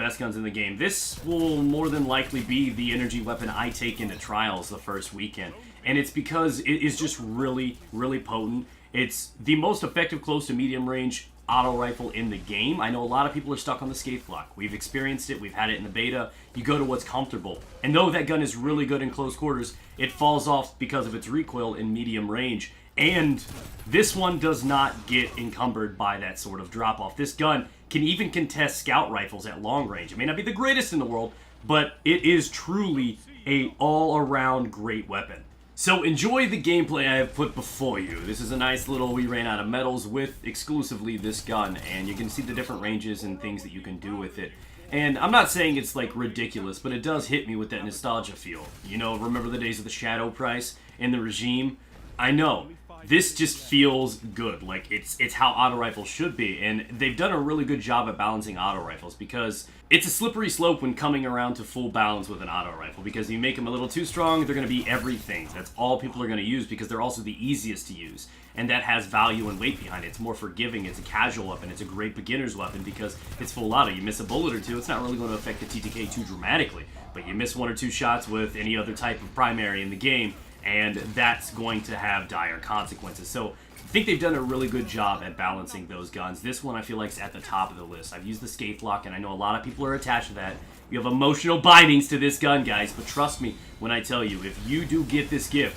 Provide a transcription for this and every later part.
best guns in the game. This will more than likely be the energy weapon I take into trials the first weekend. And it's because it is just really, really potent. It's the most effective close to medium range auto rifle in the game. I know a lot of people are stuck on the Scathe block. We've experienced it. We've had it in the beta. You go to what's comfortable. And though that gun is really good in close quarters, it falls off because of its recoil in medium range. And this one does not get encumbered by that sort of drop-off. This gun can even contest scout rifles at long range. It may not be the greatest in the world, but it is truly a all-around great weapon. So enjoy the gameplay I have put before you. This is a nice little we ran out of medals with exclusively this gun, and you can see the different ranges and things that you can do with it. And I'm not saying it's like ridiculous, but it does hit me with that nostalgia feel. You know, remember the days of the Shadow Price and the Regime? I know. This just feels good. Like, it's how auto rifles should be, and they've done a really good job at balancing auto rifles, because it's a slippery slope when coming around to full balance with an auto rifle, because you make them a little too strong, they're going to be everything. That's all people are going to use, because they're also the easiest to use, and that has value and weight behind it. It's more forgiving, it's a casual weapon, it's a great beginner's weapon, because it's full auto. You miss a bullet or two, it's not really going to affect the TTK too dramatically, but you miss one or two shots with any other type of primary in the game, and that's going to have dire consequences. So I think they've done a really good job at balancing those guns. This one I feel like is at the top of the list. I've used the Scathe lock, and I know a lot of people are attached to that. You have emotional bindings to this gun, guys, but trust me when I tell you, if you do get this gift,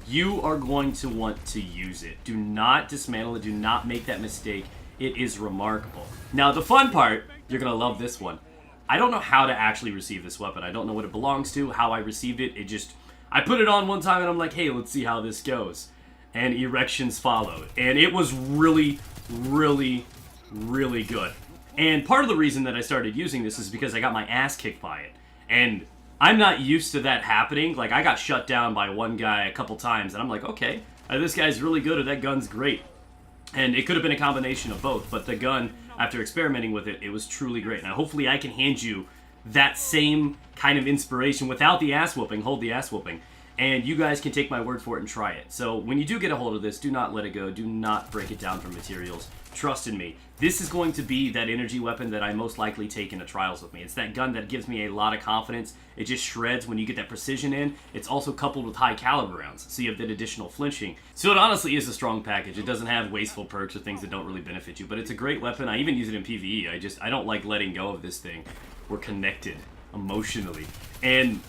you are going to want to use it. Do not dismantle it. Do not make that mistake. It is remarkable. Now, the fun part, you're going to love this one. I don't know how to actually receive this weapon. I don't know what it belongs to, how I received it. I put it on one time and I'm like, hey, let's see how this goes. And erections followed. And it was really, really, really good. And part of the reason that I started using this is because I got my ass kicked by it. And I'm not used to that happening. Like, I got shut down by one guy a couple times, and I'm like, okay, this guy's really good or that gun's great. And it could have been a combination of both, but the gun, after experimenting with it, it was truly great. Now, hopefully I can hand you that same kind of inspiration without the ass whooping, hold the ass whooping, and you guys can take my word for it and try it. So when you do get a hold of this, do not let it go. Do not break it down for materials. Trust in me. This is going to be that energy weapon that I most likely take into trials with me. It's that gun that gives me a lot of confidence. It just shreds when you get that precision in. It's also coupled with high caliber rounds, so you have that additional flinching. So it honestly is a strong package. It doesn't have wasteful perks or things that don't really benefit you, but it's a great weapon. I even use it in PvE. I don't like letting go of this thing. We're connected emotionally. And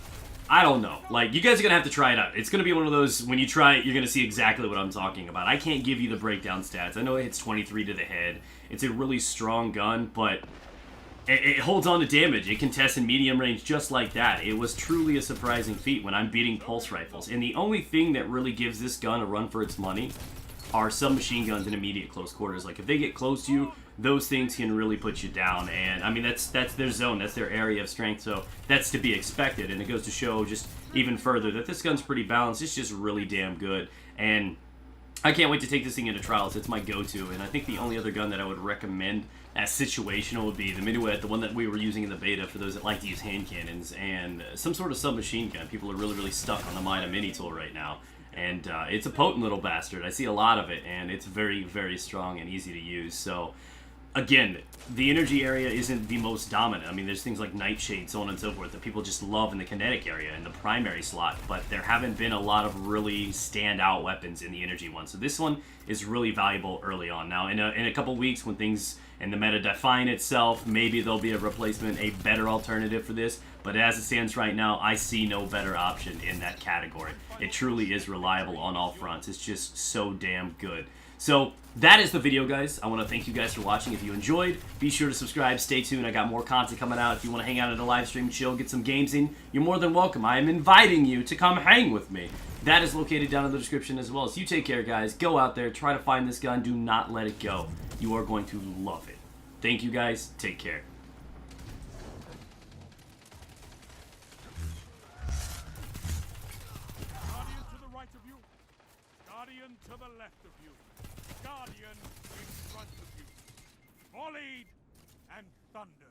I don't know. Like, you guys are going to have to try it out. It's going to be one of those, when you try it, you're going to see exactly what I'm talking about. I can't give you the breakdown stats. I know it hits 23 to the head. It's a really strong gun, but it holds on to damage. It can test in medium range just like that. It was truly a surprising feat when I'm beating pulse rifles. And the only thing that really gives this gun a run for its money are submachine guns in immediate close quarters. Like, if they get close to you, those things can really put you down, and I mean that's their zone, that's their area of strength, so that's to be expected. And it goes to show just even further that this gun's pretty balanced. It's just really damn good, and I can't wait to take this thing into trials. It's my go-to, and I think the only other gun that I would recommend as situational would be the Minuet, the one that we were using in the beta for those that like to use hand cannons, and some sort of submachine gun. People are really, really stuck on the Mida Mini tool right now, and it's a potent little bastard. I see a lot of it, and it's very, very strong and easy to use. So again, the energy area isn't the most dominant. I mean, there's things like Nightshade, so on and so forth, that people just love in the kinetic area, in the primary slot, but there haven't been a lot of really standout weapons in the energy one. So this one is really valuable early on. Now, in a couple weeks, when things in the meta define itself, maybe there'll be a replacement, a better alternative for this, but as it stands right now, I see no better option in that category. It truly is reliable on all fronts. It's just so damn good. So that is the video, guys. I want to thank you guys for watching. If you enjoyed, be sure to subscribe. Stay tuned. I got more content coming out. If you want to hang out at a live stream, chill, get some games in, you're more than welcome. I am inviting you to come hang with me. That is located down in the description as well. So you take care, guys. Go out there. Try to find this gun. Do not let it go. You are going to love it. Thank you, guys. Take care. Guardian to the right of you. Guardian to the left of you. Guardian in front of you. Volleyed and thunder.